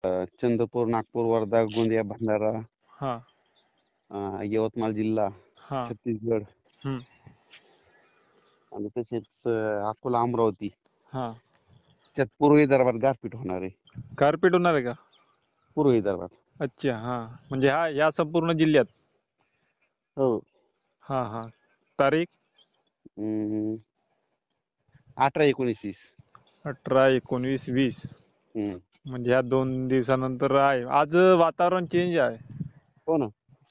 चंद्रपूर, नागपूर, वर्धा, गोंदिया, भंडारा, हा यवतमाळ जिल्हा, हा छत्तीसगड हम्म आणि तसेच अकोला, अमरावती. हा त्यात पूर्व विदर्भात गारपीट होणार आहे. गारपीट होणार आहे का? पूर्व विदर्भात. अच्छा, हा म्हणजे या संपूर्ण जिल्ह्यात. हो. हा हा तारीख 18, 19, 20. 18, 19, 20. हम्म. म्हणजे ह्या 2 दिवसानंतर आहे. आज वातावरण चेंज आहे. हो ना.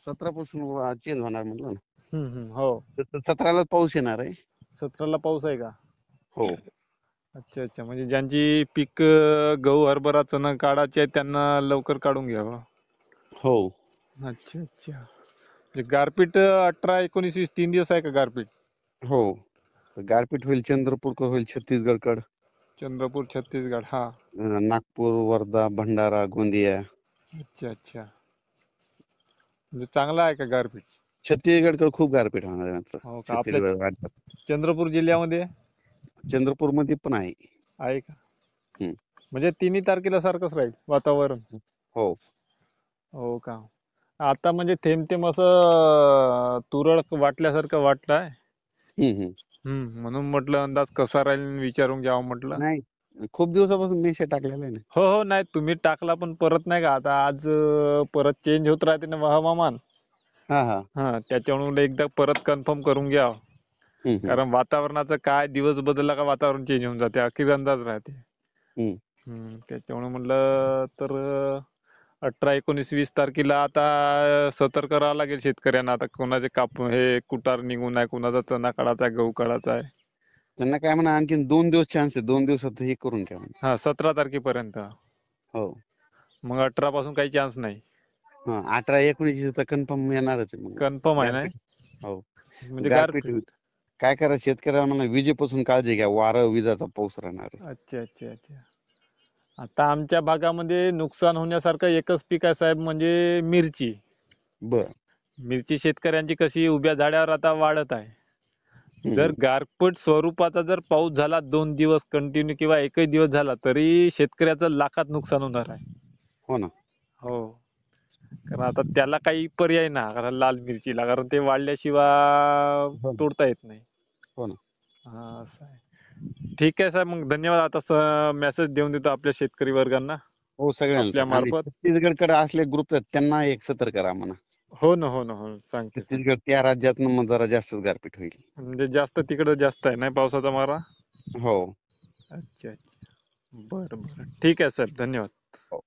17 पासून चेंज होणार म्हटलं ना. हो. तर 17ला पाऊस येणार आहे. 17ला पाऊस आहे का? हो. अच्छा अच्छा, म्हणजे ज्यांची पीक गहू, हरभरा, चणा काढायचे आहेत त्यांना लवकर काढून घ्यावं. हो. अच्छा अच्छा. म्हणजे गारपीट 18, 19, 20 3 दिवस आहे का गारपीट? हो. तर गारपीट होईल चंद्रपूरकर, होईल छत्तीसगडकड, चंद्रपूर, छत्तीसगड. हा. नागपूर, वर्धा, भंडारा, गोंदिया. अच्छा अच्छा. म्हणजे चांगला आहे का गारपीट? छत्तीसगडकडे खूप गारपीट होणार आहे मात्र. हो का? आपल्या छत्तीसगड राज्यात. चंद्रपूर जिल्ह्यामध्ये चंद्रपूरमध्ये पण आहे. आहे का? हम्म. म्हणजे 3 तारखेला सारखंच राहील वातावरण. हो. हो का? आता म्हणजे थेंब थेंब असं तुरळक वाटल्यासारखं वाटलंय. हम्म. म्हणून म्हटलं अंदाज कसा राहील विचारून घ्यावं म्हटलं. नाही, खूप दिवसापासून मेसेज टाकलेला आहे ना. हो हो, नाही तुम्ही टाकला पण परत नाही का आता आज परत चेंज होत राहते ना हवामान. हा हा. त्याच्यामुळे एकदा परत कन्फर्म करून घ्या. हम्म. कारण वातावरणाचं काय दिवस बदलला का वातावरण चेंज होऊन जाते, अखेर अंदाज राहते. हम्म. त्याच्यामुळे म्हटलं तर 18, 19, 20 तारखेला आता सतर्क राहावं लागेल शेतकऱ्यांना. आता कोणाचे हे कुटार निघून आहे, कोणाचा चणा काढायचा आहे, गहू काढायचा आहे. त्यांना काय म्हणा, आणखीन 2 दिवस चान्स आहे. 2 दिवसात हे करून घ्या म्हणा. 17 तारखेपर्यंत. हो. मग 18 पासून काही चान्स नाही. 18, 19 तर कन्फर्म येणारच आहे मग. कन्फर्म आहे ना? गारपीट. हो. म्हणजे गारपीट होईल. गारपीट. काय करा, शेतकऱ्यांना म्हणा विजेपासून काळजी घ्या. वारं, विजाचा पाऊस राहणार आहे. अच्छा अच्छा अच्छा. आता आमच्या भागामध्ये नुकसान होण्यासारखं एकच पीक आहे साहेब, म्हणजे मिरची. बर. मिरची शेतकऱ्यांची कशी उभ्या झाडावर आता वाढत आहे. जर हम्म. गारपीट स्वरूपाचा जर पाऊस झाला 2 दिवस कंटिन्यू किंवा एकही दिवस झाला तरी शेतकऱ्याचं लाखात नुकसान होणार आहे. हो ना. हो. कारण आता त्याला काही पर्याय नाही कारण लाल मिरचीला, कारण ते वाढल्याशिवाय हो ना. तोडता येत नाही. हो ना. असं आहे. ठीक आहे साहेब, मग धन्यवाद. आता मेसेज देऊन देतो आपल्या शेतकरी वर्गांना हो, आपल्या सगळ्यांना. आणि मार्फत. छत्तीसगडकडे असले ग्रुप आहेत त्यांना एक सतर्क करा म्हणा. हो ना हो ना हो ना. सांगते सांगते. छत्तीसगड त्या राज्यात मग जरा जास्त गारपीट होईल. म्हणजे जास्त तिकडं जास्त आहे नाही पावसाचा मारा. हो. अच्छा अच्छा. बरं बरं, ठीक आहे साहेब, धन्यवाद. हो.